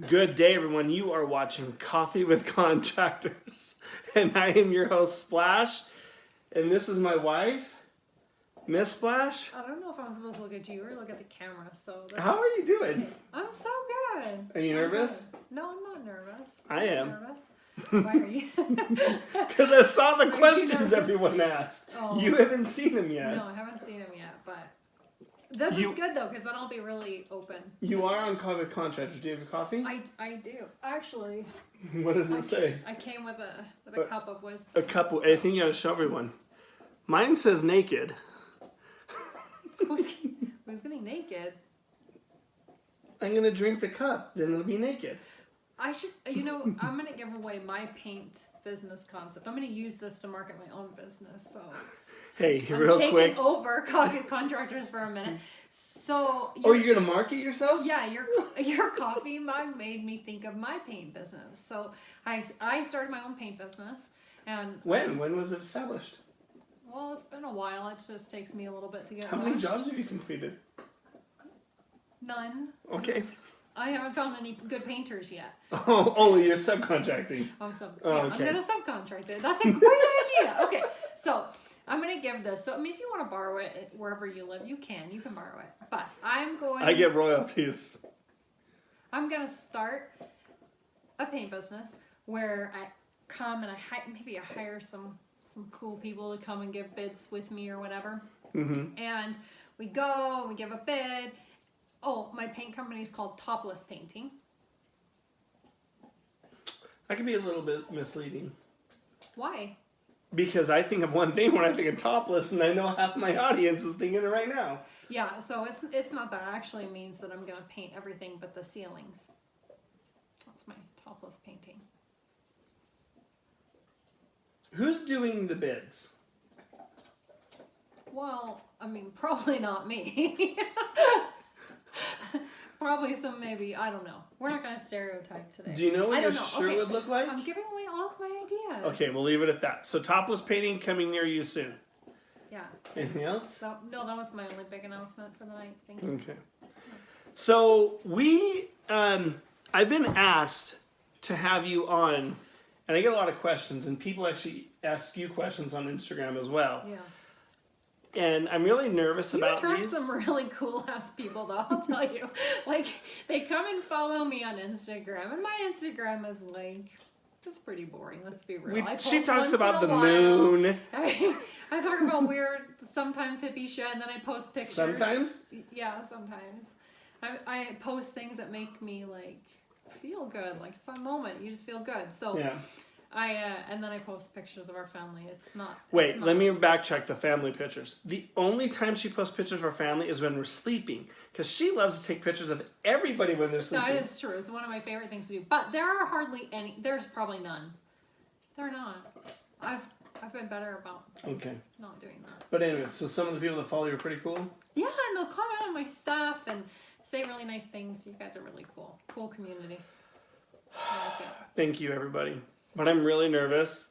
Good day, everyone. You are watching Coffee with Contractors, and I am your host, Splash, and this is my wife, Miss Splash. I don't know if I'm supposed to look at you or look at the camera, so... How are you doing? I'm so good. Are you nervous? No, I'm not nervous. I am. Nervous? Why are you? Because I saw the questions nervous? Everyone asked. Oh. You haven't seen them yet. No, I haven't seen him yet, but... This is good, though, because then I'll be really open. You are on Coffee with Contractors. Do you have a coffee? I do. Actually... What does it say? I came with a cup of wisdom. A cup of... I think you gotta show everyone. Mine says naked. Who's getting naked? I'm gonna drink the cup, then it'll be naked. I should, I'm gonna give away my paint business concept. I'm gonna use this to market my own business. So, hey, I'm real quick. taking over Coffee with Contractors for a minute. So, you're gonna market yourself? Yeah, your coffee mug made me think of my paint business. So I started my own paint business, and when was it established? Well, it's been a while. It just takes me a little bit to get. How many jobs have you completed? None. Okay. I haven't found any good painters yet. Oh, you're subcontracting. I'm okay. I'm gonna subcontract it. That's a great idea. Okay, so I'm gonna give this. So I mean, if you want to borrow it wherever you live, you can borrow it. But I get royalties. I'm gonna start a paint business where I come and I hire some cool people to come and give bids with me or whatever. Mm-hmm. And we go, we give a bid. Oh, my paint company is called Topless Painting. That can be a little bit misleading. Why? Because I think of one thing when I think of topless, and I know half my audience is thinking it right now. Yeah, so it's not that. It actually means that I'm going to paint everything but the ceilings. That's my topless painting. Who's doing the bids? Well, I mean, probably not me. Probably maybe, I don't know. We're not going to stereotype today. Do you know what your shirt would look like? I'm giving away all of my ideas. Okay, we'll leave it at that. So topless painting coming near you soon. Yeah. Anything else? So, no, that was my only big announcement for the night. Thank you. Okay. So I've been asked to have you on, and I get a lot of questions, and people actually ask you questions on Instagram as well. Yeah. And I'm really nervous about You attract these. some really cool ass people, though. I'll tell you. Like, they come and follow me on Instagram, and my Instagram is like just pretty boring. Let's be real. She talks about the moon. I talk about weird, sometimes hippie shit, and then I post pictures. Sometimes? Yeah, sometimes. I post things that make me like feel good. Like it's a moment. You just feel good. So yeah. And then I post pictures of our family. Wait, let me backtrack the family pictures. The only time she posts pictures of our family is when we're sleeping, because she loves to take pictures of everybody when they're sleeping. That is true. It's one of my favorite things to do. But there are hardly any. There's probably none. There are not. I've been better about not doing that. But anyways, so some of the people that follow you are pretty cool? Yeah, and they'll comment on my stuff and say really nice things. You guys are really cool. Cool community. I like it. Thank you, everybody. But I'm really nervous.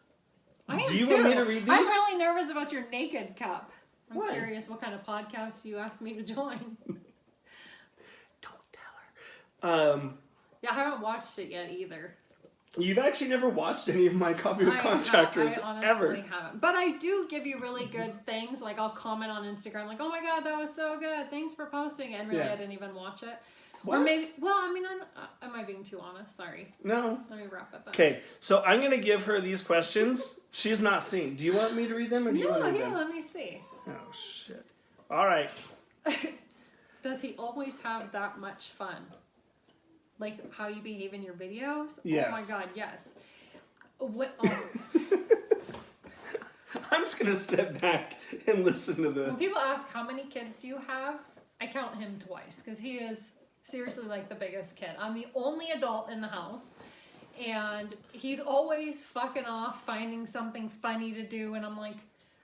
I am Do you too. want me to read these? I'm really nervous about your naked cup. I'm Why? curious what kind of podcast you asked me to join. Don't tell her. Yeah, I haven't watched it yet either. You've actually never watched any of my Coffee with Contractors I honestly ever. haven't. But I do give you really good things. Like I'll comment on Instagram like, oh my god, that was so good. Thanks for posting it. And really I didn't even watch it. What? Or maybe, well, I mean, am I being too honest? Sorry. No. Let me wrap it up. Okay, so I'm going to give her these questions. She's not seen. Do you want me to read them or do you want to read them? Let me see. Oh, shit. All right. Does he always have that much fun? Like how you behave in your videos? Yes. Oh my god, yes. I'm just going to sit back and listen to this. When people ask how many kids do you have, I count him twice because he is seriously like the biggest kid. I'm the only adult in the house, and he's always fucking off finding something funny to do, and I'm like,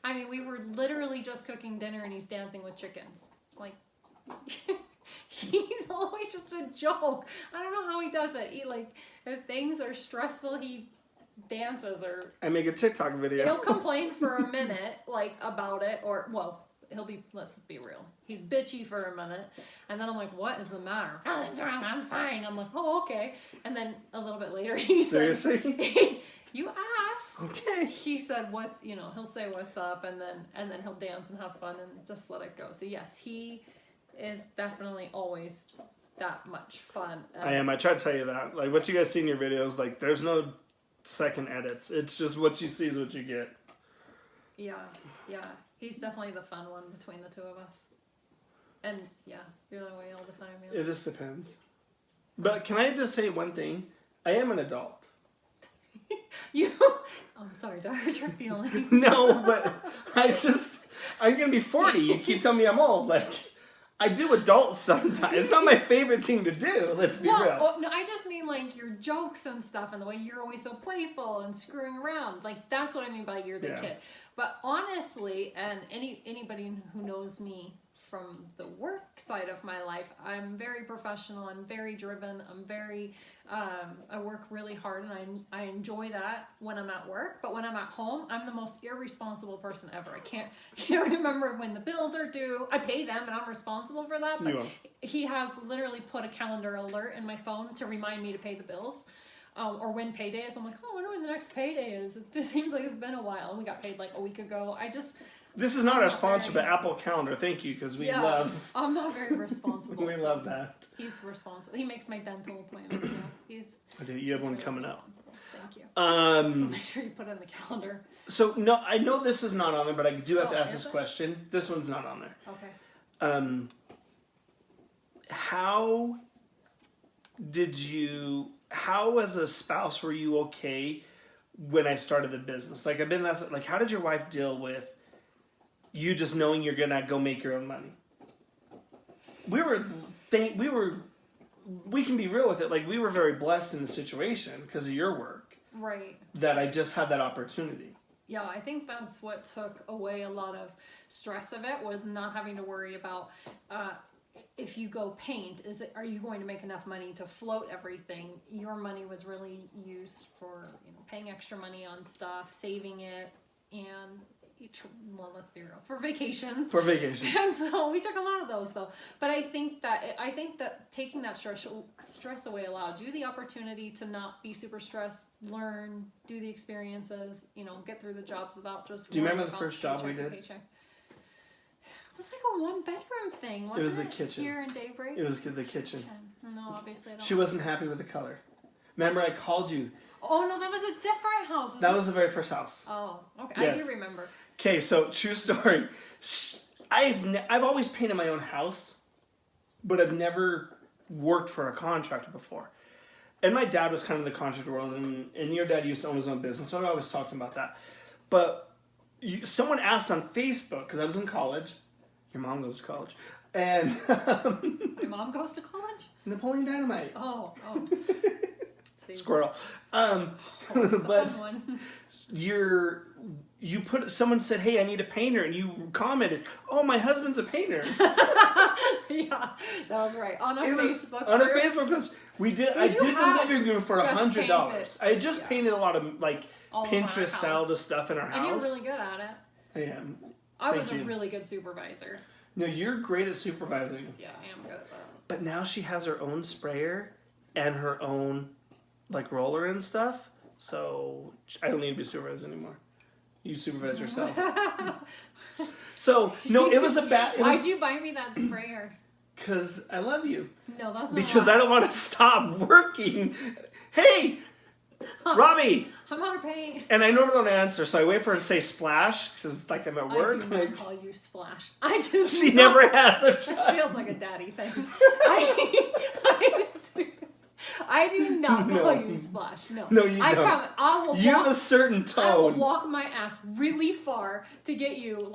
I mean, we were literally just cooking dinner and he's dancing with chickens. Like, he's always just a joke. I don't know how he does it. He, like, if things are stressful, he dances or I make a TikTok video. he'll complain for a minute, like, about it, or, well, let's be real. He's bitchy for a minute, and then I'm like, what is the matter? Nothing's wrong, I'm fine. I'm like, oh, okay. And then a little bit later, he says, Seriously? you asked. Okay. He said, what, he'll say what's up, and then he'll dance and have fun and just let it go. So yes, he is definitely always that much fun. I am. I try to tell you that. Like, what you guys see in your videos, like, there's no second edits. It's just what you see is what you get. Yeah. He's definitely the fun one between the two of us. And yeah, you're that way all the time. Yeah. It just depends. But can I just say one thing? I am an adult. I'm sorry, to hurt your feelings. No, but I'm going to be 40. You keep telling me I'm old. Like, I do adult sometimes. It's not my favorite thing to do. Let's be real. Oh, no, I just mean like your jokes and stuff and the way you're always so playful and screwing around. Like, that's what I mean by you're the kid. But honestly, and anybody who knows me from the work side of my life, I'm very professional. I'm very driven. I work really hard, and I enjoy that when I'm at work. But when I'm at home, I'm the most irresponsible person ever. I can't remember when the bills are due. I pay them, and I'm responsible for that. But he has literally put a calendar alert in my phone to remind me to pay the bills. Or when payday is. I'm like, oh, I wonder when the next payday is. It seems like it's been a while, and we got paid like a week ago. This is not our sponsor, but Apple Calendar. Thank you, because we love. I'm not very responsible. We love that. He's responsible. He makes my dental appointments. I do. You have one coming up. Thank you. Make sure you put it in the calendar. So no, I know this is not on there, but I do have to ask this question. This one's not on there. Okay. How as a spouse were you okay when I started the business? Like, I've been asked, like, how did your wife deal with you just knowing you're gonna go make your own money? We can be real with it. Like, we were very blessed in the situation because of your work. Right. That I just had that opportunity. Yeah, I think that's what took away a lot of stress of it, was not having to worry about if you go paint, are you going to make enough money to float everything? Your money was really used for paying extra money on stuff, saving it, and let's be real, for vacations. For vacations. And so we took a lot of those though. But I think that taking that stress away allowed you the opportunity to not be super stressed, learn, do the experiences, get through the jobs without just. Do you remember the first job we did? It was like a one-bedroom thing, wasn't it? It was the kitchen. Here in Daybreak? It was the kitchen. No, obviously I don't. She wasn't happy with the color. Remember, I called you. Oh, no, that was a different house. That was the very first house. Oh, okay. Yes. I do remember. Okay, so true story. I've always painted my own house, but I've never worked for a contractor before. And my dad was kind of in the contractor world, and your dad used to own his own business, so I always talked about that. But someone asked on Facebook, because I was in college. Your mom goes to college. And my mom goes to college? Napoleon Dynamite. Oh. Squirrel. But someone said, hey, I need a painter, and you commented, oh, my husband's a painter. Yeah, that was right. On a Facebook post. I did the living room for $100. I had just painted a lot of Pinterest style the stuff in our house. And you're really good at it. I am. I was a really good supervisor. No, you're great at supervising. Yeah, I am good at that. But now she has her own sprayer and her own roller and stuff. So I don't need to be supervised anymore. You supervise yourself. So no, it was a bad. Why'd you buy me that sprayer? Because I love you. No, that's not. Because I don't want to stop working. Hey, Robbie. I'm out of paint. And I normally don't answer, so I wait for her to say splash because I'm at work. I do not call you Splash. I do. She never has. This feels like a daddy thing. I do not call you Splash. No, you don't. You have a certain tone. I will walk my ass really far to get you.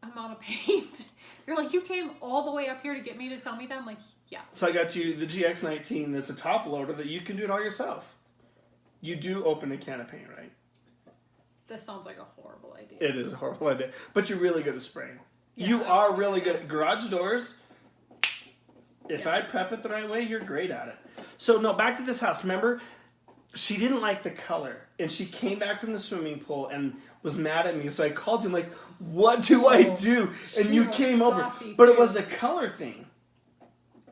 I'm out of paint. You're like, you came all the way up here to get me to tell me that? I'm like, yeah. So I got you the GX19 that's a top loader that you can do it all yourself. You do open a can of paint, right? This sounds like a horrible idea. It is a horrible idea. But you're really good at spraying. Yeah, you are really good at garage doors. If I prep it the right way, you're great at it. So, no, back to this house. Remember, she didn't like the color, and she came back from the swimming pool and was mad at me. So I called you. I'm like, what do I do? And she you was came over, saucy, but it too. was a color thing.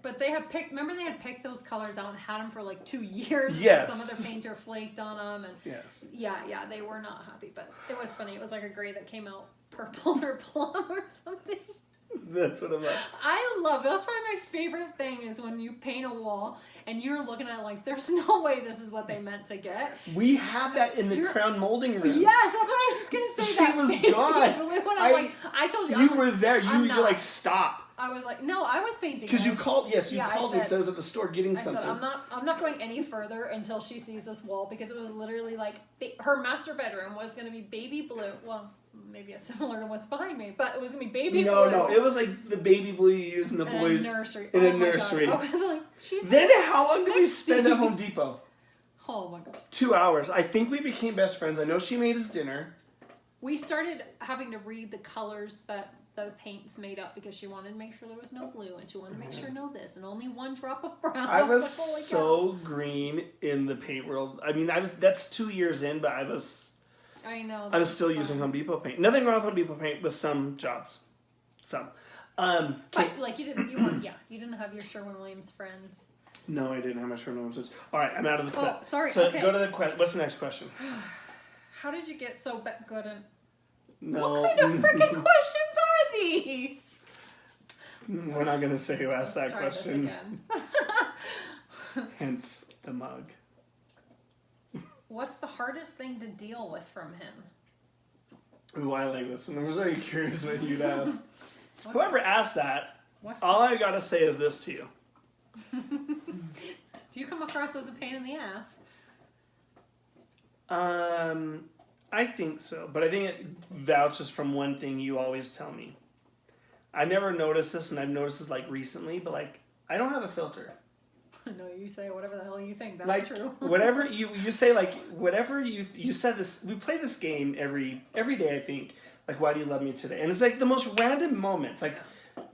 But they had picked. Remember, they had picked those colors out and had them for like 2 years. Yes. Some of their painter flaked on them, and Yes. yeah, they were not happy. But it was funny. It was like a gray that came out purple or plum or something. That's what I'm like. I love. That's probably my favorite thing is when you paint a wall and you're looking at it like, there's no way this is what they meant to get. We had that in the crown molding room. Yes, that's what I was just gonna say. She that was baby gone. blue, and I'm like, I told you. You were there. You not. were like, stop. I was like, no, I was painting. Because you called. Yes, you Yeah, called me because I was at the store getting I something. said, I'm not going any further until she sees this wall because it was literally like her master bedroom was going to be baby blue. Well, maybe it's similar to what's behind me, but it was going to be baby blue. No, it was like the baby blue you use in the boys' nursery. in Oh a my nursery. God. I was like, she's Then how long did we spend at Home Depot? Oh my God. 2 hours. I think we became best friends. I know she made us dinner. We started having to read the colors that the paint's made up because she wanted to make sure there was no blue and she wanted to make sure no this and only one drop of brown. I was like, holy so green in the paint world. I mean, that's 2 years in, but I was still using Home Depot paint. Nothing wrong with Home Depot paint with some jobs. Some. But like you didn't have your Sherwin-Williams friends. No, I didn't have my Sherwin-Williams. All right, I'm out of the clip. Oh, sorry. So okay. go to the question. What's the next question? How did you get so good at... No. What kind of freaking questions are these? We're not going to say who asked that Try question. this again. Hence the mug. What's the hardest thing to deal with from him? Ooh, I like this one. I was very curious what you'd ask. Whoever asked that, What's all I got to say is this to you. Do you come across as a pain in the ass? I think so, but I think it vouches from one thing you always tell me. I never noticed this, and I've noticed this like recently, but like I don't have a filter. No, you say whatever the hell you think. That's Like true. whatever you say, like whatever you said this. We play this game every day. I think like, why do you love me today? And it's like the most random moments. Like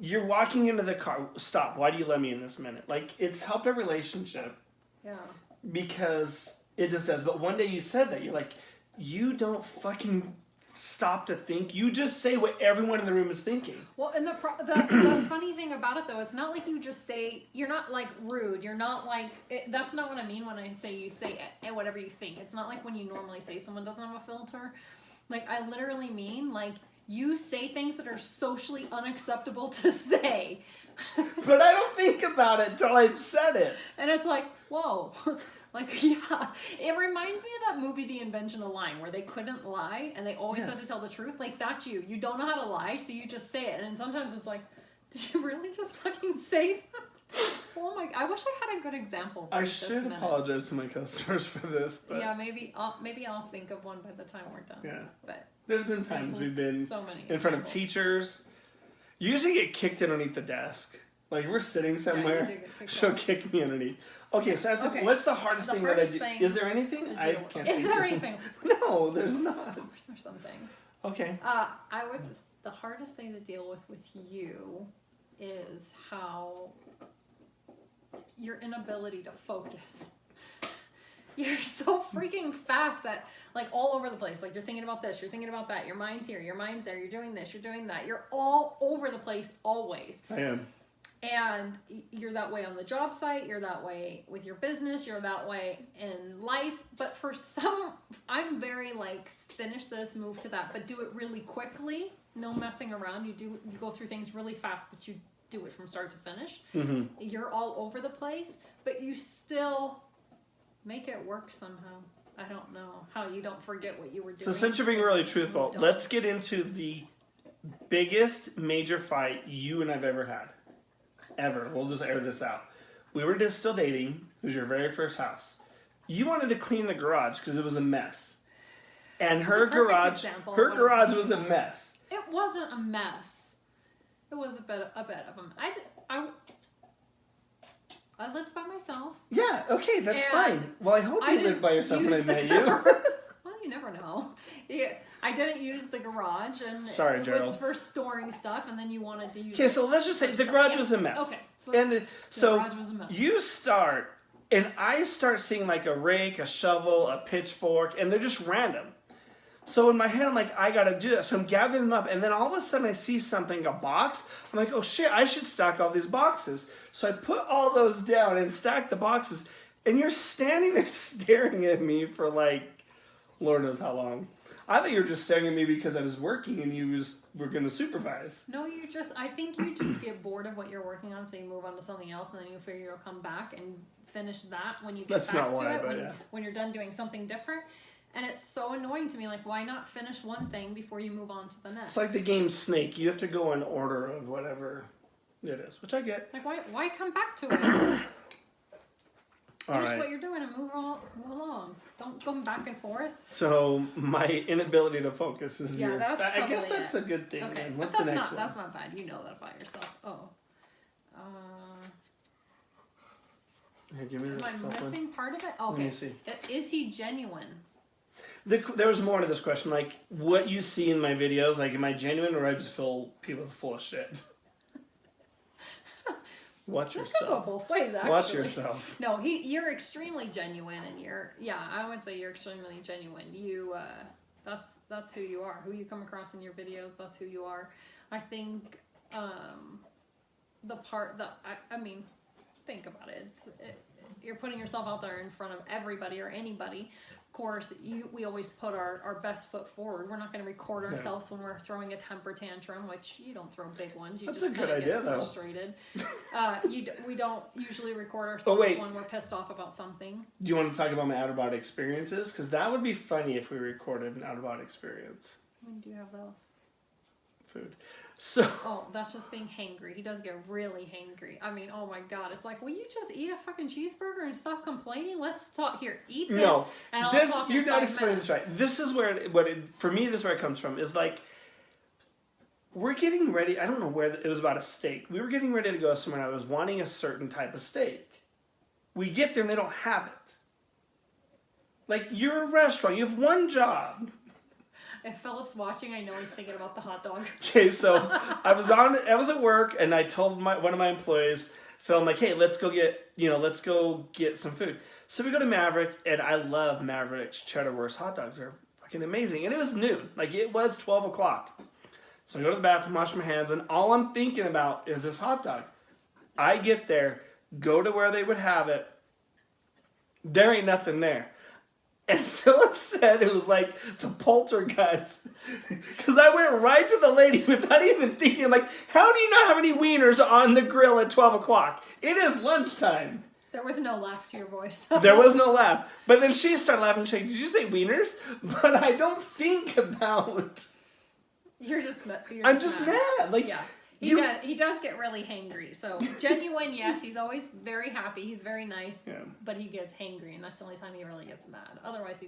you're walking into the car. Stop. Why do you love me in this minute? Like it's helped our relationship. Yeah. Because it just does. But one day you said that you're like, you don't fucking stop to think. You just say what everyone in the room is thinking. Well, and the funny thing about it though, it's not like you just say, you're not like rude. You're not like, that's not what I mean when I say you say whatever you think. It's not like when you normally say someone doesn't have a filter. Like I literally mean like you say things that are socially unacceptable to say. But I don't think about it till I've said it. And it's like, whoa. Like, yeah, it reminds me of that movie, The Invention of Lying, where they couldn't lie and they always had to tell the truth. Like, that's you. You don't know how to lie, so you just say it. And sometimes it's like, did you really just fucking say that? Oh my, I wish I had a good example. I should apologize to my customers for this. But yeah, maybe I'll think of one by the time we're done. Yeah. But there's been times we've been so many in front of teachers. You usually get kicked underneath the desk. Like, we're sitting somewhere, she'll kick me underneath. Okay, so that's what's the hardest thing that I do? Is there anything? I can't Is there anything? No, there's not. Of course there's some things. Okay. The hardest thing to deal with you is how your inability to focus. You're so freaking fast at, like, all over the place. Like, you're thinking about this, you're thinking about that, your mind's here, your mind's there, you're doing this, you're doing that. You're all over the place always. I am. And you're that way on the job site, you're that way with your business, you're that way in life. But for some, I'm very like, finish this, move to that, but do it really quickly. No messing around. You go through things really fast, but you do it from start to finish. Mm-hmm. You're all over the place, but you still make it work somehow. I don't know how you don't forget what you were doing. So since you're being really truthful, let's get into the biggest major fight you and I've ever had. Ever. We'll just air this out. We were just still dating. It was your very first house. You wanted to clean the garage because it was a mess. And her garage was a mess. It wasn't a mess. It was a bit of a I lived by myself. Yeah, okay, that's fine. Well, I hope you lived by yourself when I met you. Well, you never know. Yeah, I didn't use the garage, and Sorry, it Gerald. was for storing stuff, and then you wanted to use Okay, so let's just say the garage was a mess. Okay. So garage was a mess. You start And I start seeing like a rake, a shovel, a pitchfork, and they're just random. So in my head, I'm like, I gotta do that. So I'm gathering them up, and then all of a sudden I see something, a box. I'm like, oh shit, I should stack all these boxes. So I put all those down and stack the boxes, and you're standing there staring at me for like, Lord knows how long. I thought you were just staring at me because I was working and you were gonna supervise. No, I think you just get bored of what you're working on, so you move on to something else, and then you figure you'll come back and finish that when you get That's back not to why, it, but yeah. when you're done doing something different. And it's so annoying to me, like, why not finish one thing before you move on to the next? It's like the game Snake. You have to go in order of whatever it is, which I get. Like, why come back to it? All Finish right. what you're doing and move along. Don't go back and forth. So my inability to focus is Yeah, that's I guess probably that's it. a good thing. Okay, Man. but What's the that's next one? that's not bad. You know that about yourself. Oh. Here, give me Am this I stuff one. missing part of it? Let Okay. me see. Is he genuine? There was more to this question. Like, what you see in my videos, like, am I genuine or I just feel people full of shit? Watch This could go yourself. both ways, actually. Watch yourself. No, you're extremely genuine, and I would say you're extremely genuine. You, that's who you are. Who you come across in your videos, that's who you are. I think, the part that, I mean, think about it. You're putting yourself out there in front of everybody or anybody. Of course, we always put our best foot forward. We're not going to record ourselves when we're throwing a temper tantrum, which you don't throw big ones. You That's just a good kind of idea, get though. frustrated. We don't usually record ourselves wait. when we're pissed off about something. Do you want to talk about my out-of-body experiences? Because that would be funny if we recorded an out-of-body experience. When do you have those? Food. So... Oh, that's just being hangry. He does get really hangry. I mean, oh my god. It's like, will you just eat a fucking cheeseburger and stop complaining? Let's talk here. Eat this. No, and I'll this talk in you're not 5 explaining this minutes. right. This is where for me. This is where it comes from. Is like we're getting ready. I don't know where it was about a steak. We were getting ready to go somewhere. And I was wanting a certain type of steak. We get there and they don't have it. Like you're a restaurant. You have one job. If Philip's watching, I know he's thinking about the hot dog. Okay, so I was at work and I told one of my employees, Phil, I'm like, hey, let's go get some food. So we go to Maverick, and I love Maverick's Cheddar Wurst hot dogs. They're fucking amazing. And it was noon. Like, it was 12 o'clock. So I go to the bathroom, wash my hands, and all I'm thinking about is this hot dog. I get there, go to where they would have it. There ain't nothing there. And Philip said it was like the poltergeist. Because I went right to the lady without even thinking, like, how do you not have any wieners on the grill at 12 o'clock? It is lunchtime. There was no laugh to your voice, though. There was no laugh. But then she started laughing. She's like, did you say wieners? But I don't think about... You're just mad. Like, yeah. you- He does get really hangry. So genuine, yes, he's always very happy. He's very nice. Yeah. But he gets hangry, and that's the only time he really gets mad. Otherwise, you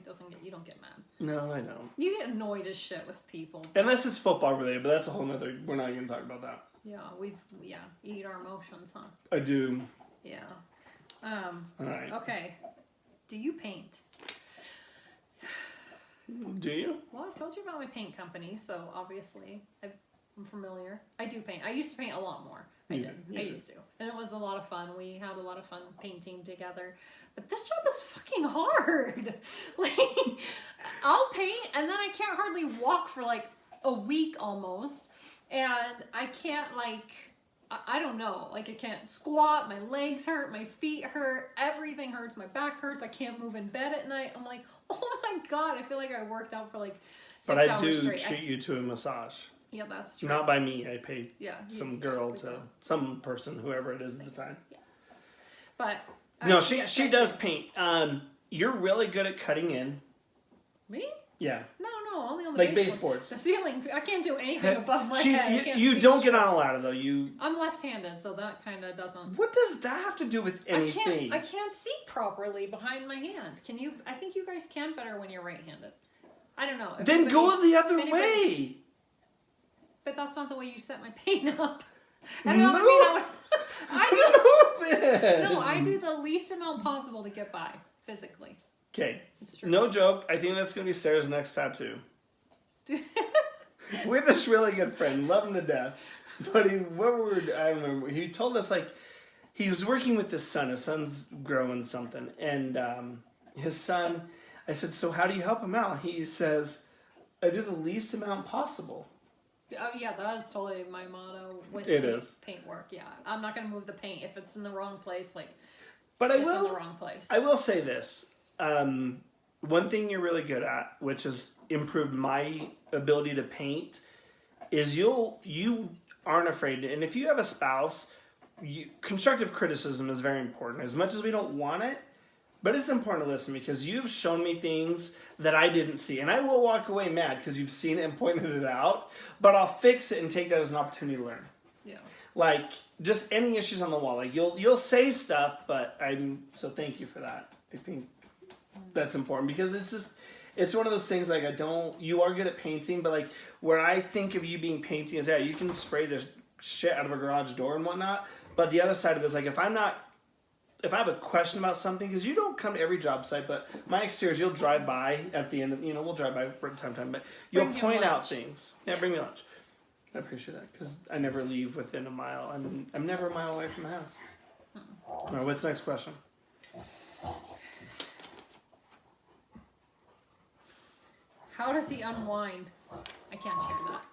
don't get mad. No, I don't. You get annoyed as shit with people. Unless it's football related, but that's a whole nother... We're not going to talk about that. Yeah, eat our emotions, huh? I do. Yeah. All right. Okay. Do you paint? Do you? Well, I told you about my paint company, so obviously I'm familiar. I do paint. I used to paint a lot more. I used to. And it was a lot of fun. We had a lot of fun painting together. But this job is fucking hard. Like, I'll paint and then I can't hardly walk for like a week almost. And I can't I don't know. Like, I can't squat. My legs hurt. My feet hurt. Everything hurts. My back hurts. I can't move in bed at night. I'm like, oh my God. I feel like I worked out for like 6 But I hours do straight. treat you to a massage. Yeah, that's true. Not by me. I paid we some go. person, whoever it is at the time. Yeah. But No, she does paint. You're really good at cutting in. Me? Yeah. No, only on the Like baseboard. baseboards. The ceiling, I can't do anything above my head. I can't You see don't shit. get on a ladder though. I'm left-handed, so that kind of doesn't. What does that have to do with anything? I can't see properly behind my hand. Can you? I think you guys can better when you're right-handed. I don't know. Then go the other way. But that's not the way you set my paint up. Move. I do the least amount possible to get by physically. Okay. It's true. No joke. I think that's gonna be Sarah's next tattoo. We have this really good friend, love him to death. But I don't remember. He told us he was working with his son. His son's growing something. And his son, I said, so how do you help him out? He says, I do the least amount possible. Oh yeah, that is totally my motto with It is. paint work. Yeah, I'm not gonna move the paint if it's in the wrong place. Like, But it's in the wrong place. I will say this. One thing you're really good at, which has improved my ability to paint, is you aren't afraid to, and if you have a spouse, constructive criticism is very important. As much as we don't want it, but it's important to listen because you've shown me things that I didn't see. And I will walk away mad because you've seen it and pointed it out, but I'll fix it and take that as an opportunity to learn. Yeah. Like, just any issues on the wall. Like, you'll say stuff, but so thank you for that. I think that's important because it's one of those things, like, you are good at painting, but, like, where I think of you being painting is, you can spray the shit out of a garage door and whatnot, but the other side of it is, like, if I have a question about something, because you don't come to every job site, but my exteriors, you'll drive by at the end of, we'll drive by from time to time, but you'll point out things. Yeah, bring me lunch. I appreciate that, because I never leave within a mile. I'm never a mile away from the house. All right, what's the next question? How does he unwind? I can't share that.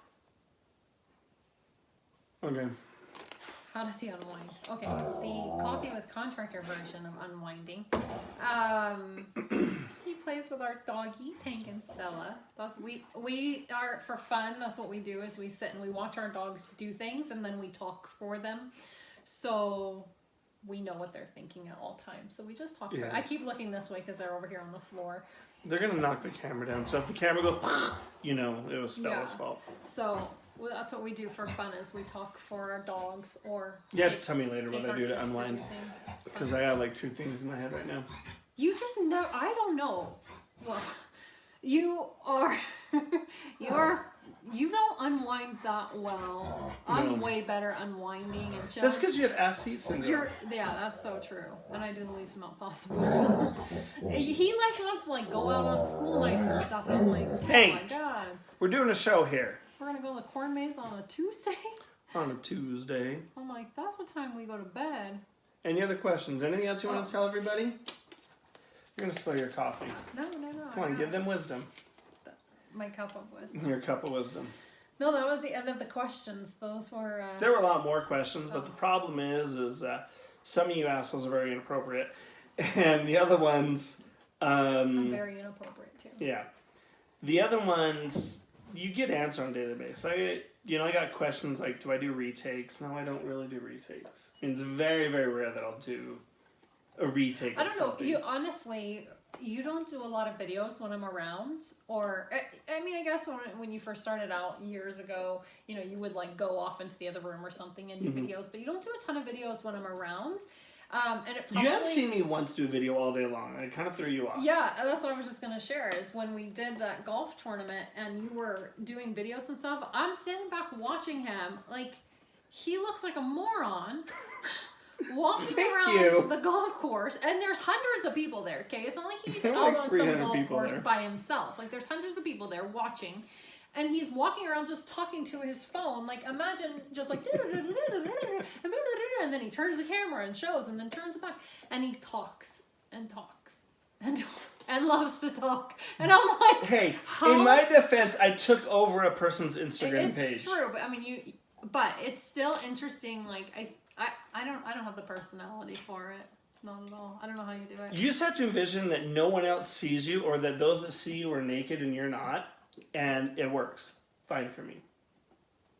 Okay. How does he unwind? Okay, the coffee with contractor version of unwinding. He plays with our doggies, Hank and Stella. We are, for fun, that's what we do, is we sit and we watch our dogs do things and then we talk for them. So we know what they're thinking at all times. So we just talk. Yeah. I keep looking this way because they're over here on the floor. They're going to knock the camera down. So if the camera goes, it was Stella's fault. So that's what we do for fun, is we talk for our dogs or... You have to tell me later what take I do to our kids unwind. do things. Because I got like 2 things in my head right now. You just know, I don't know. Well, you don't unwind that well. I'm No. way better unwinding and chill. That's because you have ass seat syndrome. Yeah, that's so true. And I do the least amount possible. He wants to go out on school nights and stuff. And I'm like, oh Hank. my god. We're doing a show here. We're gonna go to the corn maze on a Tuesday? On a Tuesday. I'm like, that's what time we go to bed. Any other questions? Anything else you want to tell everybody? You're going to spill your coffee. No. Come on, give them wisdom. My cup of wisdom. Your cup of wisdom. No, that was the end of the questions. Those were... There were a lot more questions, but the problem is some of you assholes are very inappropriate. And the other ones... I'm very inappropriate, too. Yeah. The other ones, you get answered on a daily basis. I got questions like, do I do retakes? No, I don't really do retakes. It's very, very rare that I'll do a retake I of don't know. something. You honestly, you don't do a lot of videos when I'm around, or I guess when you first started out years ago, you would go off into the other room or something and do videos, but you don't do a ton of videos when I'm around. And it probably, you have seen me once do a video all day long. I kind of threw you off. Yeah, that's what I was just gonna share. Is when we did that golf tournament and you were doing videos and stuff. I'm standing back watching him, he looks like a moron. Walking around the golf course, and there's hundreds of people there, okay? It's not like he's out on some golf course by himself. There's hundreds of people there watching, and he's walking around just talking to his phone. Imagine just and then he turns the camera and shows, and then turns it back, and he talks and talks and loves to talk. And I'm like, hey, how? In my defense, I took over a person's Instagram page. It's true, but it's still interesting. I don't have the personality for it. Not at all. I don't know how you do it. You just have to envision that no one else sees you, or that those that see you are naked and you're not, and it works fine for me.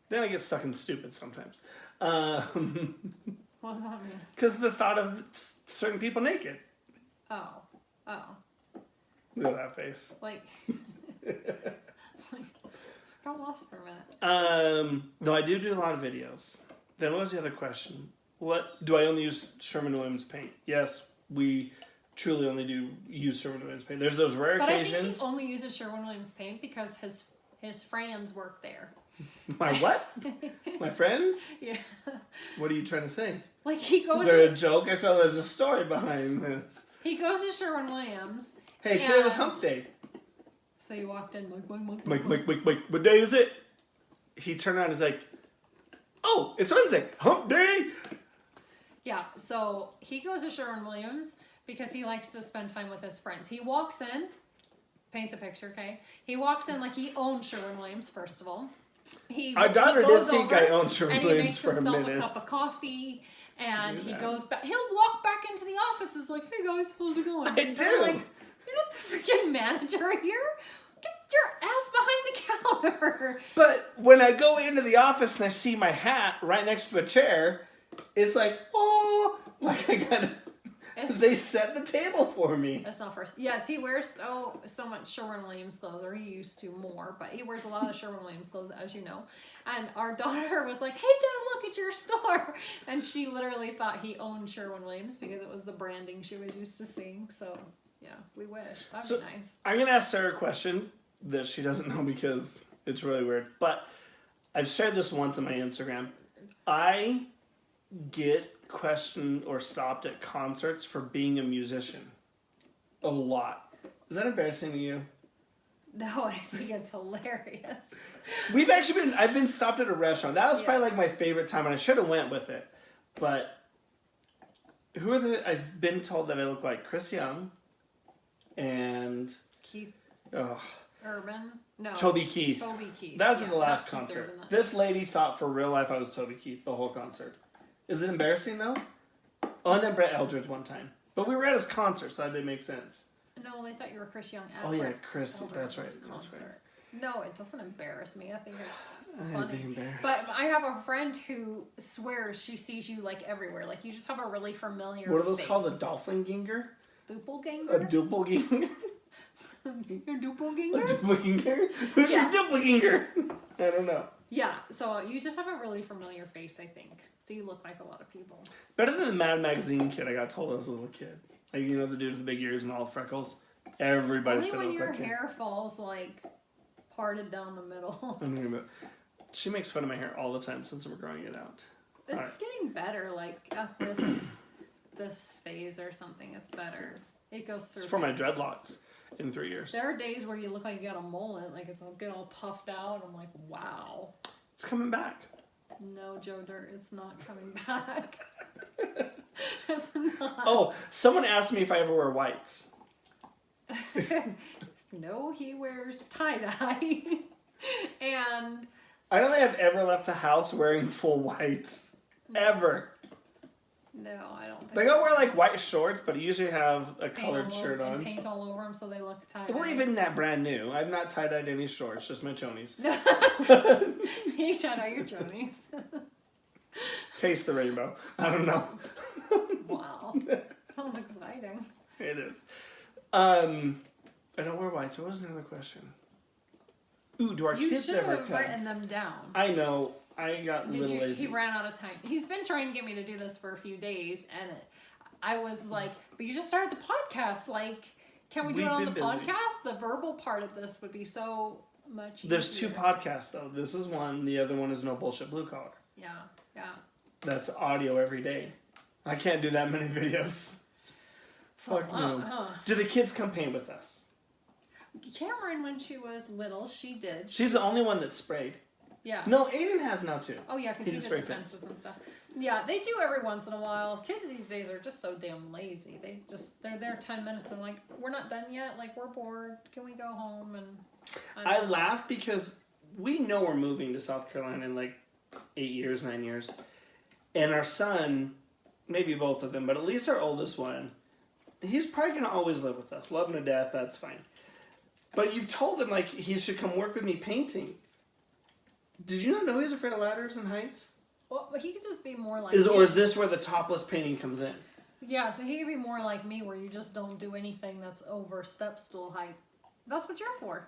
Then I get stuck in stupid sometimes. What does that mean? Because the thought of certain people naked. Oh. Look at that face. Got lost for a minute. No, I do a lot of videos. Then what was the other question? What do I only use Sherwin-Williams paint? Yes, we truly only do use Sherwin-Williams paint. There's those rare occasions. But I think he only uses Sherwin-Williams paint because his friends work there. My what? My friends? Yeah. What are you trying to say? He goes. Is there a joke? I feel there's a story behind this. He goes to Sherwin-Williams. Hey, today was hump day. So you walked in, Mike, what day is it? He turned around and he's like, oh, it's Wednesday, hump day. Yeah, so he goes to Sherwin-Williams because he likes to spend time with his friends. He walks in, paint the picture, okay? He walks in like he owns Sherwin-Williams, first of all. Our daughter did think I owned and he Sherwin-Williams makes for a himself minute. a cup of coffee, and he that. goes back. He'll walk back into the office. Is like, hey guys, how's it going? I And do. I'm like, you're not the freaking manager here. Get your ass behind the counter. But when I go into the office and I see my hat right next to a chair, it's like, oh, like I gotta. They set the table for me. That's not first. Yes, he wears so much Sherwin-Williams clothes, or he used to more, but he wears a lot of the Sherwin-Williams clothes, as you know. And our daughter was like, hey, Dad, look at your store. And she literally thought he owned Sherwin-Williams because it was the branding she was used to seeing. So, yeah, we wish. That'd be nice. I'm going to ask Sarah a question that she doesn't know because it's really weird. But I've shared this once on my Instagram. I get questioned or stopped at concerts for being a musician. A lot. Is that embarrassing to you? No, I think it's hilarious. I've been stopped at a restaurant. That was probably like my favorite time, and I should have went with it. But I've been told that I look like Chris Young and Keith oh, Urban? No. Toby Keith. Toby Keith. That was at the not last Keith concert. Urban. This lady thought for real life I was Toby Keith the whole concert. Is it embarrassing though? Oh, and then Brett Eldredge one time. But we were at his concert, so that didn't make sense. No, they thought you were Chris Young at Oh yeah, Brett Chris. Eldredge's That's right. That's concert. right. No, it doesn't embarrass me. I think it's I'd funny. be embarrassed. But I have a friend who swears she sees you like everywhere. Like you just have a really familiar What are those face. called? A doppelganger? A Doppelganger? doppelganger? Your A doppelganger? doppelganger? Who's Yeah. your doppelganger? I don't know. Yeah, so you just have a really familiar face, I think. So you look like a lot of people. Better than the Mad Magazine kid I got told as a little kid. Like, you know, the dude with the big ears and all the freckles? Everybody Only said I when look your like him. hair falls like parted down the middle. I mean, but she makes fun of my hair all the time since we're growing it out. It's Alright. getting better, like at this phase or something. It's better. It goes through. It's for my phases. dreadlocks in 3 years. There are days where you look like you got a mullet, like it's all get all puffed out. I'm like, wow. It's coming back. No, Joe Dirt, it's not coming back. It's not. Oh, someone asked me if I ever wear whites. No, he wears tie-dye. And I don't think I've ever left the house wearing full whites. Ever. no, I don't think Like, I'll wear, like, white shorts, but I usually have a paint colored all shirt over, and on. paint all over them so they look tie-dye. Well, even that brand new. I've not tie-dyed any shorts, just my chonies. You tie-dye your chonies. Taste the rainbow. I don't know. Wow. Sounds exciting. It is. I don't wear whites. What was the other question? Ooh, do our You kids should ever have cut? written them down. I know. I got a little lazy. He ran out of time. He's been trying to get me to do this for a few days, and I was like, but you just started the podcast. Like, can we do We've it on the been busy. podcast? The verbal part of this would be so much There's easier. 2 podcasts, though. This is one. The other one is No Bullshit Blue Collar. Yeah, yeah. That's audio every day. I can't do that many videos. Fuck no. Huh. Do the kids come paint with us? Cameron, when she was little, she did. She's the only one that's sprayed. Yeah. No, Aiden has now, too. Oh yeah, because He he just did the spray fences and stuff. Yeah, they do every once in a while. Kids these days are just so damn lazy. They're there 10 minutes and like, we're not done yet. Like, we're bored. Can we go home? And I laugh because we know we're moving to South Carolina in like 8 years, 9 years. And our son, maybe both of them, but at least our oldest one, he's probably going to always live with us. Love him to death, that's fine. But you've told him, like, he should come work with me painting. Did you not know he's afraid of ladders and heights? Well, but he could just be more like Or me. is this where the topless painting comes in? Yeah, so he could be more like me, where you just don't do anything that's over step stool height. That's what you're for.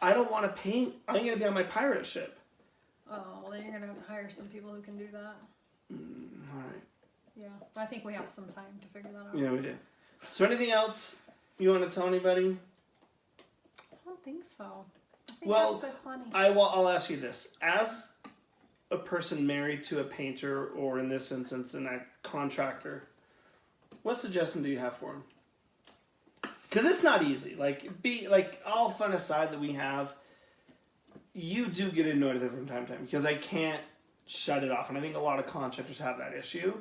I don't want to paint. I'm going to be on my pirate ship. Oh, well, then you're gonna have to hire some people who can do that. All right. Yeah, I think we have some time to figure that out. Yeah, we did. So anything else you want to tell anybody? I don't think so. I think Well, I've said plenty. I'll ask you this. As a person married to a painter, or in this instance, a contractor, what suggestion do you have for him? Because it's not easy. Like, all fun aside that we have, you do get annoyed with it from time to time. Because I can't shut it off. And I think a lot of contractors have that issue.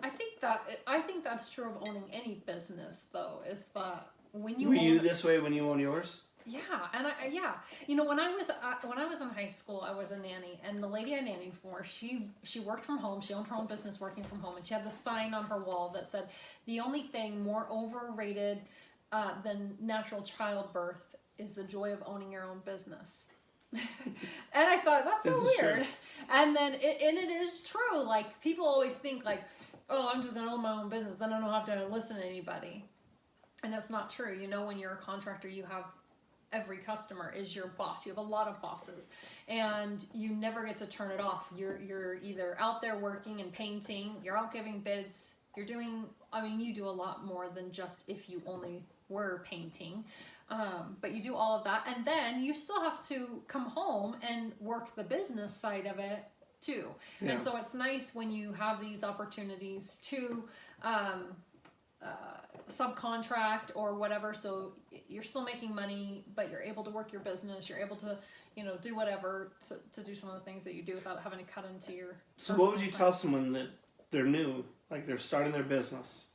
I think that's true of owning any business, though. Is that when you Were own, you this way when you own yours? yeah, and you know, when I was in high school, I was a nanny, and the lady I nannied for, she worked from home. She owned her own business working from home, and she had the sign on her wall that said, "The only thing more overrated than natural childbirth is the joy of owning your own business." And I thought, that's so This is weird. true. And then it is true. Like, people always think like, oh, I'm just gonna own my own business, then I don't have to listen to anybody. And that's not true. You know, when you're a contractor, you have every customer is your boss. You have a lot of bosses, and you never get to turn it off. You're either out there working and painting, you're out giving bids, you're doing, I mean, you do a lot more than just if you only were painting. But you do all of that, and then you still have to come home and work the business side of it too. Yeah. And so it's nice when you have these opportunities to subcontract or whatever, so you're still making money, but you're able to work your business, you're able to, you know, do whatever to do some of the things that you do without having to cut into your So what would you personal tell someone that they're new, like they're starting their business?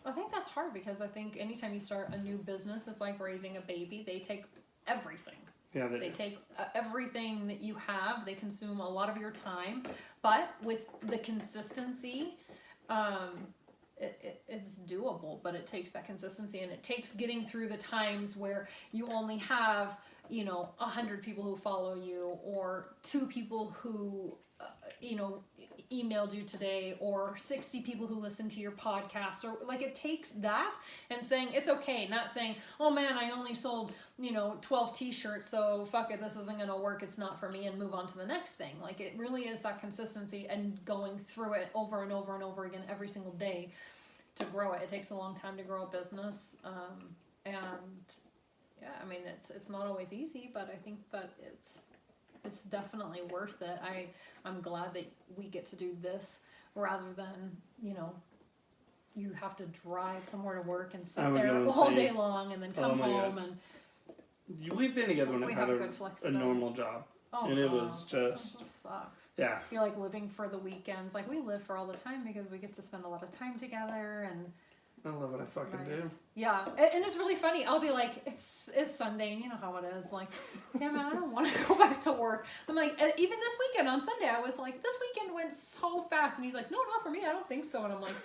I think that's hard, because I think anytime you start a new business, it's like raising a baby. They take everything. Yeah, They take everything that you have. They consume a lot of your time, but with the consistency, it's doable. But it takes that consistency, and it takes getting through the times where you only have, you know, 100 people who follow you, or 2 people who, you know, emailed you today, or 60 people who listen to your podcast, or like, it takes that, and saying it's okay, not saying, oh man, I only sold, you know, 12 t-shirts, so fuck it, this isn't gonna work, it's not for me, and move on to the next thing. Like, it really is that consistency and going through it over and over and over again every single day to grow it. It takes a long time to grow a business, and yeah, I mean, it's not always easy, but I think that it's definitely worth it. I'm glad that we get to do this rather than, you know, you have to drive somewhere to work and sit there all day long and then come home. And we've been together when we I've have had good a flexibility. normal job, Oh, and it God. was just, That sucks. yeah. You're like living for the weekends. Like, we live for all the time because we get to spend a lot of time together, and I love what I it's fucking nice. do. Yeah, and it's really funny. I'll be like, it's Sunday, and you know how it is. Like, damn it, I don't want to go back to work. I'm like, even this weekend on Sunday, I was like, this weekend went so fast. And he's like, no, not for me. I don't think so. And I'm like,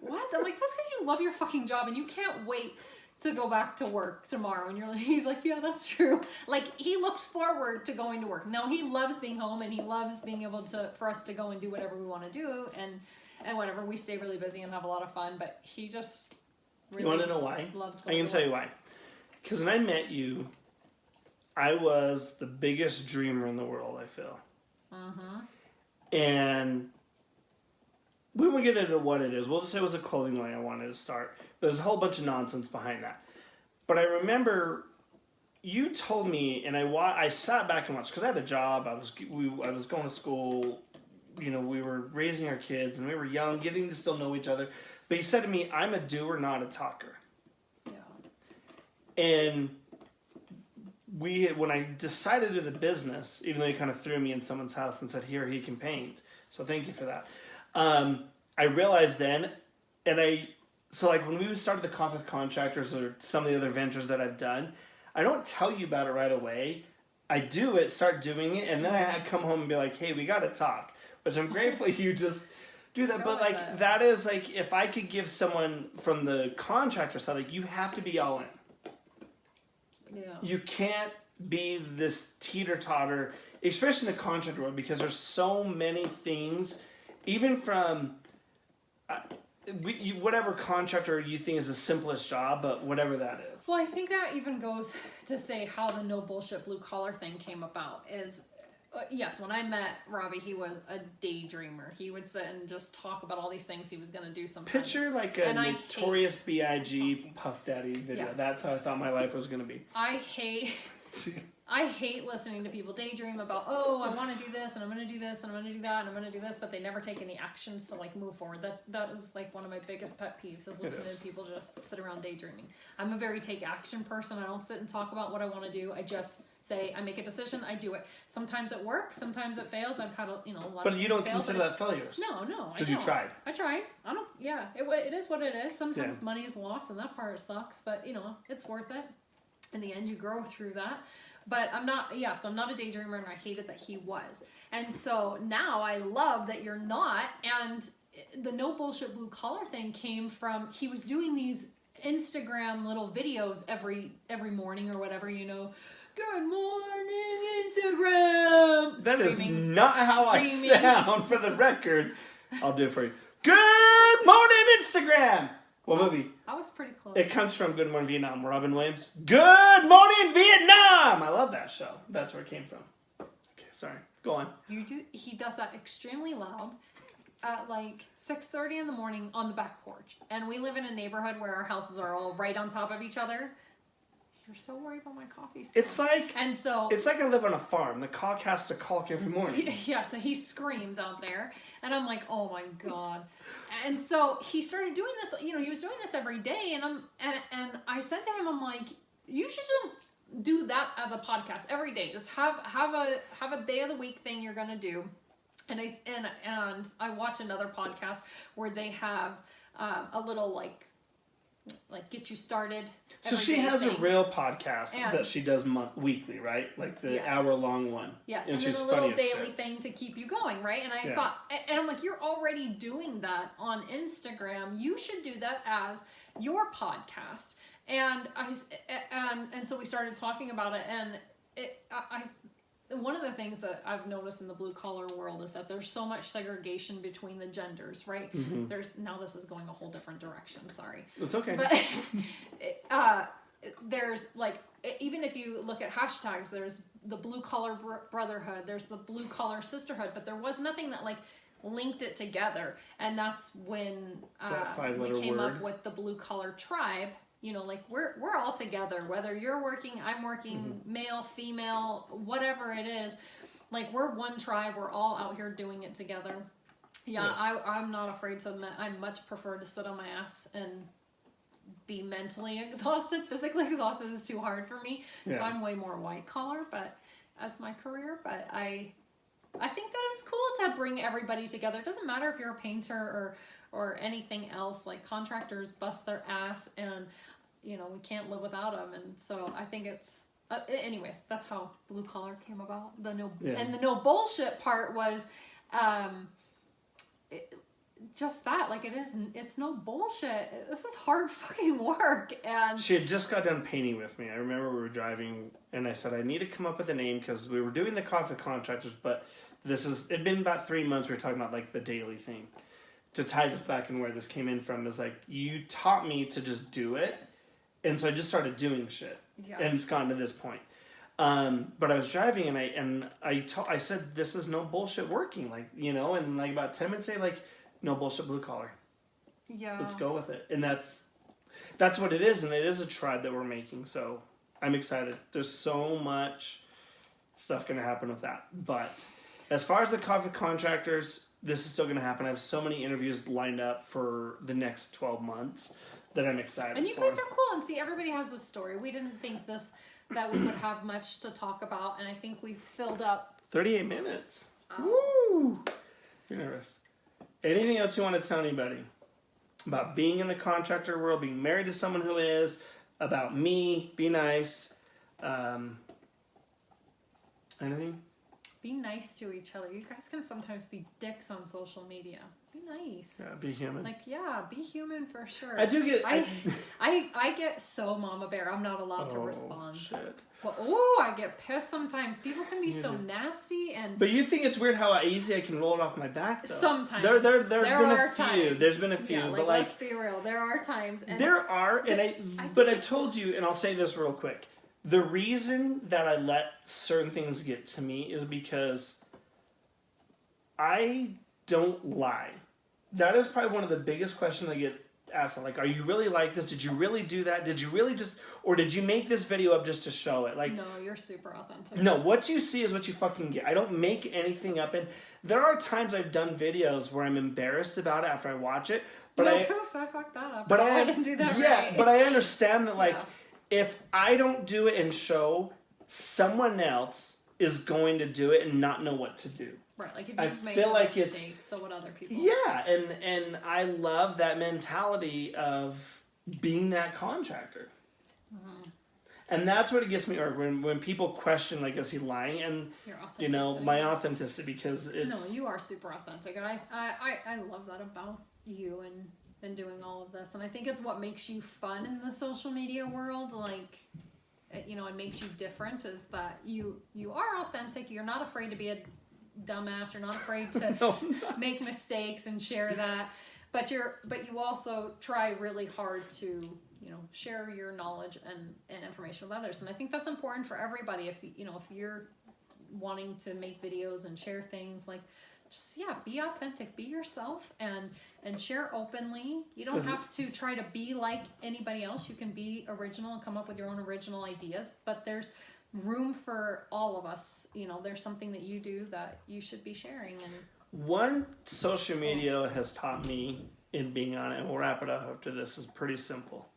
what? I'm like, that's because you love your fucking job, and you can't wait to go back to work tomorrow. And you're like, he's like, yeah, that's true. Like, he looks forward to going to work. Now, he loves being home, and he loves being able for us to go and do whatever we want to do, and whatever. We stay really busy and have a lot of fun, but he just really, you want to know why? Loves I can tell you why. Because when I met you, I was the biggest dreamer in the world, I feel. Mm-hmm. And we won't get into what it is. We'll just say it was a clothing line I wanted to start. There's a whole bunch of nonsense behind that. But I remember you told me, and I sat back and watched, because I had a job. I was going to school. You know, we were raising our kids, and we were young, getting to still know each other. But you said to me, I'm a doer, not a talker. Yeah. And when I decided to do the business, even though you kind of threw me in someone's house and said, here, he can paint. So thank you for that. I realized then, so like when we started the Coffee with Contractors or some of the other ventures that I've done, I don't tell you about it right away. I do it, start doing it, and then I come home and be like, hey, we got to talk. Which I'm grateful you just do that. But like, that is like, if I could give someone from the contractor side, like, you have to be all in. Yeah. You can't be this teeter-totter, especially in the contract world, because there's so many things, even from whatever contractor you think is the simplest job, but whatever that is. Well, I think that even goes to say how the no bullshit blue collar thing came about is, yes, when I met Robbie, he was a daydreamer. He would sit and just talk about all these things he was going to do sometime. Picture like a Notorious B.I.G. Puff Daddy video. Yeah. That's how I thought my life was going to be. I hate listening to people daydream about, oh, I want to do this, and I'm going to do this, and I'm going to do that, and I'm going to do this, but they never take any actions to like move forward. That is like one of my biggest pet peeves, is listening to people just sit around daydreaming. I'm a very take action person. I don't sit and talk about what I want to do. I just say, I make a decision, I do it. Sometimes it works, sometimes it fails. I've had a lot But of you things don't fail, consider but that failures. No, I Because you don't. tried. I tried. I don't. Yeah, it is what it is. Sometimes Yeah. money is lost, and that part sucks. But it's worth it. In the end, you grow through that. But I'm not. Yeah, so I'm not a daydreamer, and I hated that he was. And so now I love that you're not. And the no bullshit blue collar thing came from he was doing these Instagram little videos every morning or whatever. Good morning, Instagram. That is Screaming. not how I Screaming. sound, for the record. I'll do it for you. Good morning, Instagram. What movie? I was pretty close. It comes from Good Morning Vietnam, Robin Williams. Good morning, Vietnam. I love that show. That's where it came from. Okay, sorry. Go on. He does that extremely loud at like 6:30 in the morning on the back porch. And we live in a neighborhood where our houses are all right on top of each other. You're so worried about my coffee stuff. It's like I live on a farm. The cock has to caulk every morning. Yeah, so he screams out there, and I'm like, oh my god. And so he started doing this. He was doing this every day, and I said to him, I'm like, you should just do that as a podcast every day. Just have a day of the week thing you're gonna do. And I watch another podcast where they have a little like get you started. So she has a real podcast that she does weekly, right? Like the hour-long one. Yes, and she's then a little daily thing to keep you going, right? And I thought, and I'm like, you're already doing that on Instagram. You should do that as your podcast. And so we started talking about it, and one of the things that I've noticed in the blue collar world is that there's so much segregation between the genders, right? Mm-hmm. This is going a whole different direction. Sorry, it's okay. But there's like, even if you look at hashtags, there's the blue collar brotherhood, there's the blue collar sisterhood, but there was nothing that like linked it together, and that's when we came up with the blue collar tribe. Like we're all together, whether you're working, I'm working, male, female, whatever it is. Like we're one tribe. We're all out here doing it together. Yeah, yes. I'm not afraid to admit I much prefer to sit on my ass and be mentally exhausted. Physically exhausted is too hard for me. Yeah. So I'm way more white collar, but as my career. But I think that it's cool to bring everybody together. It doesn't matter if you're a painter or anything else. Like contractors bust their ass, and we can't live without them. And so I think it's anyways, that's how blue collar came about. And the no bullshit part was just that, like it's no bullshit. This is hard fucking work. And she had just got done painting with me. I remember we were driving, and I said I need to come up with a name because we were doing the coffee contractors, but it'd been about 3 months. We were talking about like the daily thing. To tie this back and where this came in from is like you taught me to just do it, and so I just started doing shit, and it's gotten to this point. But I was driving, and I said this is no bullshit working, like and like about 10 minutes later, like no bullshit blue collar. Yeah, let's go with it, and that's what it is, and it is a tribe that we're making. So I'm excited. There's so much stuff gonna happen with that, but as far as the coffee contractors, this is still going to happen. I have so many interviews lined up for the next 12 months that I'm excited for. And you guys are cool. And see, everybody has a story. We didn't think that we would have much to talk about. And I think we filled up 38 minutes. Woo! You're nervous. Anything else you want to tell anybody about being in the contractor world, being married to someone who is, about me, be nice, anything? Be nice to each other. You guys can sometimes be dicks on social media. Be nice. Yeah, be human. Like, yeah, be human for sure. I do get... I get so mama bear. I'm not allowed to respond. Shit. Well, I get pissed sometimes. People can be so nasty and... But you think it's weird how easy I can roll it off my back, though. Sometimes. There's been a few. Times. There's been a few. Yeah, but let's be real. There are times. And there are, but I've told you, and I'll say this real quick. The reason that I let certain things get to me is because I don't lie. That is probably one of the biggest questions I get asked. Like, are you really like this? Did you really do that? Did you really or did you make this video up just to show it? Like, no, you're super authentic. No, what you see is what you fucking get. I don't make anything up. And there are times I've done videos where I'm embarrassed about it after I watch it. But oops, I fucked that up. I didn't do that right. Yeah, but I understand that, like, if I don't do it and show, someone else is going to do it and not know what to do. Right, like if I you've made feel a like mistake, so what other people. Yeah, and I love that mentality of being that contractor. And that's what it gets me, or when people question, like, is he lying? And, Your you know, authenticity. my authenticity, because it's... No, you are super authentic, and I love that about you and doing all of this. And I think it's what makes you fun in the social media world, like, you know, it makes you different, is that you are authentic. You're not afraid to be a dumbass. You're not afraid to No, I'm not. make mistakes and share that. But you also try really hard to, you know, share your knowledge and information with others. And I think that's important for everybody. If you know, if you're wanting to make videos and share things, like, just, yeah, be authentic, be yourself, and share openly. You don't have to try to be like anybody else. You can be original and come up with your own original ideas, but there's room for all of us. You know, there's something that you do that you should be sharing. And One social media has taught me in being on it, and we'll wrap it up after this, is pretty simple.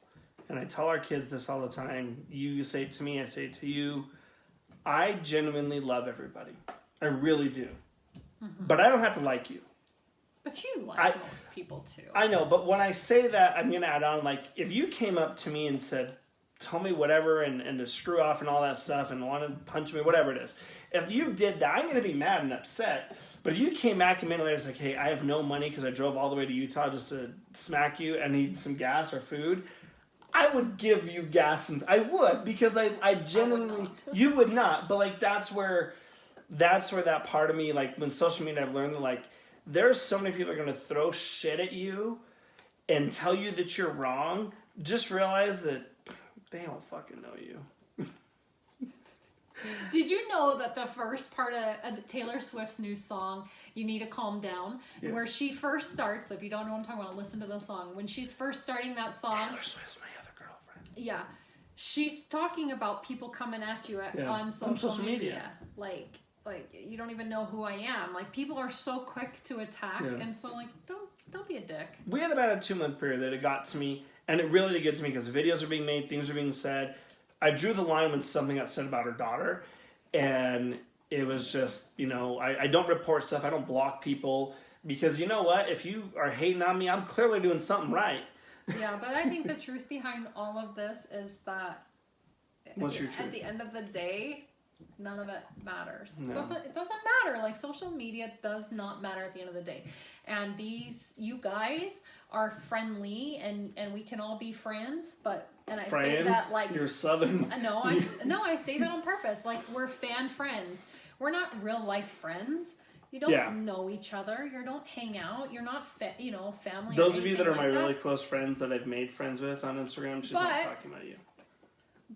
And I tell our kids this all the time. You say it to me, I say it to you. I genuinely love everybody. I really do. But I don't have to like you. but you like most people too. I know, but when I say that, I'm going to add on, like, if you came up to me and said, tell me whatever, and to screw off and all that stuff, and want to punch me, whatever it is. If you did that, I'm going to be mad and upset. But if you came back a minute later and said, hey, I have no money because I drove all the way to Utah just to smack you and need some gas or food, I would give you gas. And I would, because I genuinely... You would not. But, like, that's where that part of me, like, when social media, I've learned that, like, there's so many people that are going to throw shit at you and tell you that you're wrong. Just realize that they don't fucking know you. Did you know that the first part of Taylor Swift's new song, You Need to Calm Down, Yes. where she first starts, so if you don't know what I'm talking about, listen to the song. When she's first starting that song, Taylor Swift's my other girlfriend. yeah, she's talking about people coming at you on social media. Like you don't even know who I am. Like, people are so quick to attack, and so, like, don't be a dick. We had about a 2-month period that it got to me, and it really did get to me because videos are being made, things are being said. I drew the line when something got said about her daughter, and it was just, you know, I don't report stuff, I don't block people, because you know what? If you are hating on me, I'm clearly doing something right. Yeah, but I think the truth behind all of this is that What's your truth? at the end of the day, none of it matters. No. It doesn't matter. Like, social media does not matter at the end of the day. And you guys are friendly, and we can all be friends, and I Friends? say that, like, You're Southern. I say that on purpose. Like, we're fan friends. We're not real life friends. You don't know each other. You don't hang out. You're not, family. Those of you that are my like really close friends that I've made friends with on Instagram, she's not talking about you.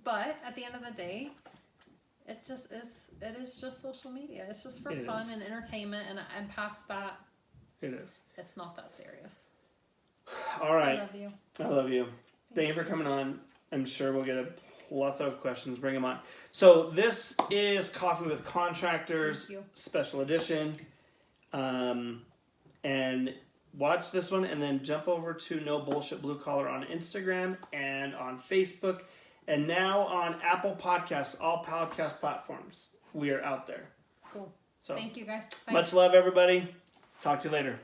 But at the end of the day, it just is. It is just social media. It's just for fun and entertainment, and past that, it is. It's not that serious. All right. I love you. I love you. Thank you for coming on. I'm sure we'll get a plethora of questions. Bring them on. So this is Coffee with Contractors special edition. And watch this one, and then jump over to No Bullshit Blue Collar on Instagram and on Facebook, and now on Apple Podcasts, all podcast platforms. We are out there. Cool. So thank you, guys. Bye. Much love, everybody. Talk to you later.